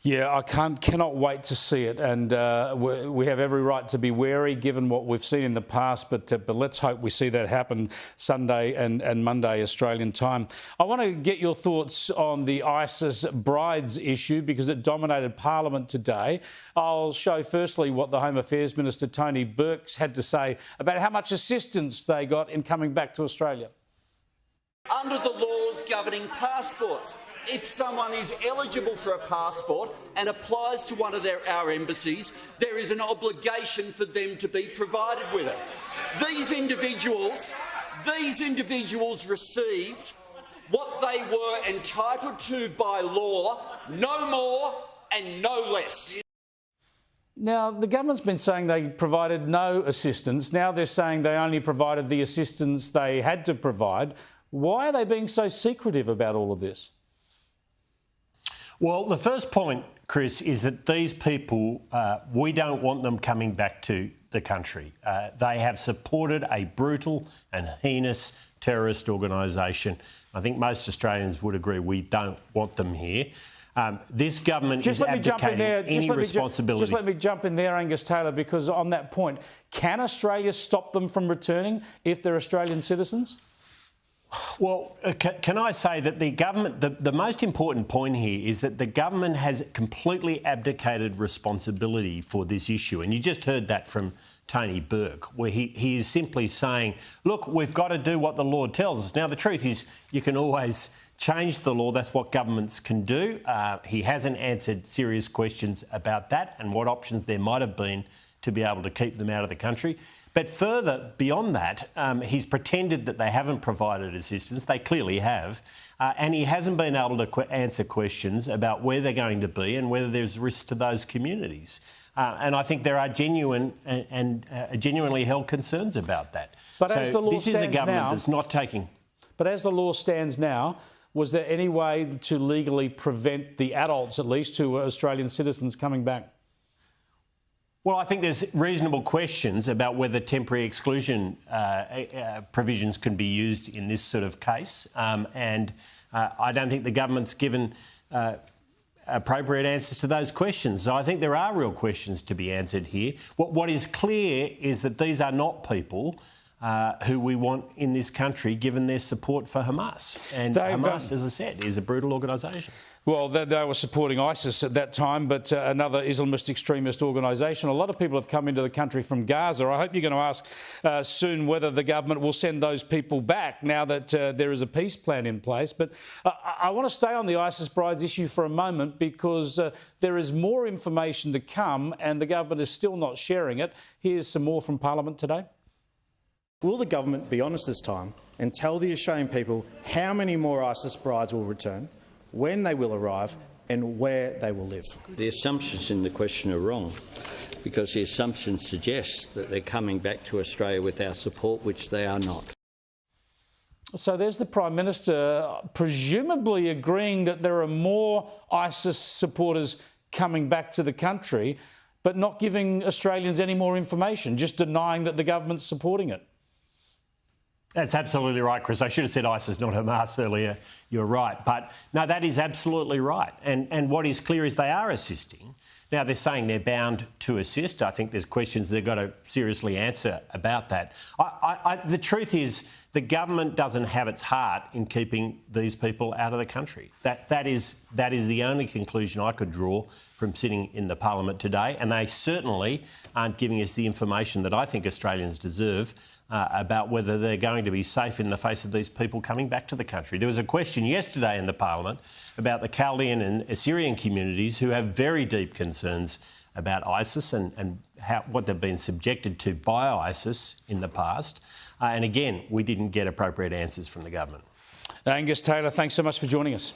Yeah, I cannot wait to see it, and we have every right to be wary given what we've seen in the past, but let's hope we see that happen Sunday and Monday Australian time. I want to get your thoughts on the ISIS brides issue because it dominated Parliament today. I'll show firstly what the Home Affairs Minister Tony Burke's had to say about how much assistance they got in coming back to Australia. Under the laws governing passports, if someone is eligible for a passport and applies to one of our embassies, there is an obligation for them to be provided with it. These individuals received what they were entitled to by law, no more and no less. Now, the government's been saying they provided no assistance. Now they're saying they only provided the assistance they had to provide. Why are they being so secretive about all of this? Well, the first point, Chris, is that these people, we don't want them coming back to the country. They have supported a brutal and heinous terrorist organisation. I think most Australians would agree we don't want them here. This government is abdicating any responsibility. Just let me jump in there, Angus Taylor, because on that point, can Australia stop them from returning if they're Australian citizens? Well, can I say that the government, the most important point here is that the government has completely abdicated responsibility for this issue. And you just heard that from Tony Burke, where he is simply saying, look, we've got to do what the law tells us. Now, the truth is you can always change the law. That's what governments can do. He hasn't answered serious questions about that and what options there might have been to be able to keep them out of the country. But further beyond that, he's pretended that they haven't provided assistance. They clearly have. And he hasn't been able to answer questions about where they're going to be and whether there's risk to those communities. And I think there are genuine and genuinely held concerns about that. But so as the law this is a government that's not taking... But as the law stands now, was there any way to legally prevent the adults, at least, who were Australian citizens coming back? Well, I think there's reasonable questions about whether temporary exclusion provisions can be used in this sort of case. And I don't think the government's given appropriate answers to those questions. So I think there are real questions to be answered here. What is clear is that these are not people who we want in this country, given their support for Hamas. And Hamas, as I said, is a brutal organisation. Well, they were supporting ISIS at that time, but another Islamist extremist organisation. A lot of people have come into the country from Gaza. I hope you're going to ask soon whether the government will send those people back now that there is a peace plan in place. But I want to stay on the ISIS brides issue for a moment because there is more information to come and the government is still not sharing it. Here's some more from Parliament today. Will the government be honest this time and tell the Australian people how many more ISIS brides will return, when they will arrive and where they will live? The assumptions in the question are wrong because the assumptions suggest that they're coming back to Australia with our support, which they are not. So there's the Prime Minister presumably agreeing that there are more ISIS supporters coming back to the country, but not giving Australians any more information, just denying that the government's supporting it. That's absolutely right, Chris. I should have said ISIS, not Hamas earlier. You're right. But no, that is absolutely right. And what is clear is they are assisting. Now, they're saying they're bound to assist. I think there's questions they've got to seriously answer about that. The truth is the government doesn't have its heart in keeping these people out of the country. That is the only conclusion I could draw from sitting in the Parliament today. And they certainly aren't giving us the information that I think Australians deserve about whether they're going to be safe in the face of these people coming back to the country. There was a question yesterday in the Parliament about the Chaldean and Assyrian communities who have very deep concerns about ISIS and what they've been subjected to by ISIS in the past. And again, we didn't get appropriate answers from the government. Angus Taylor, thanks so much for joining us.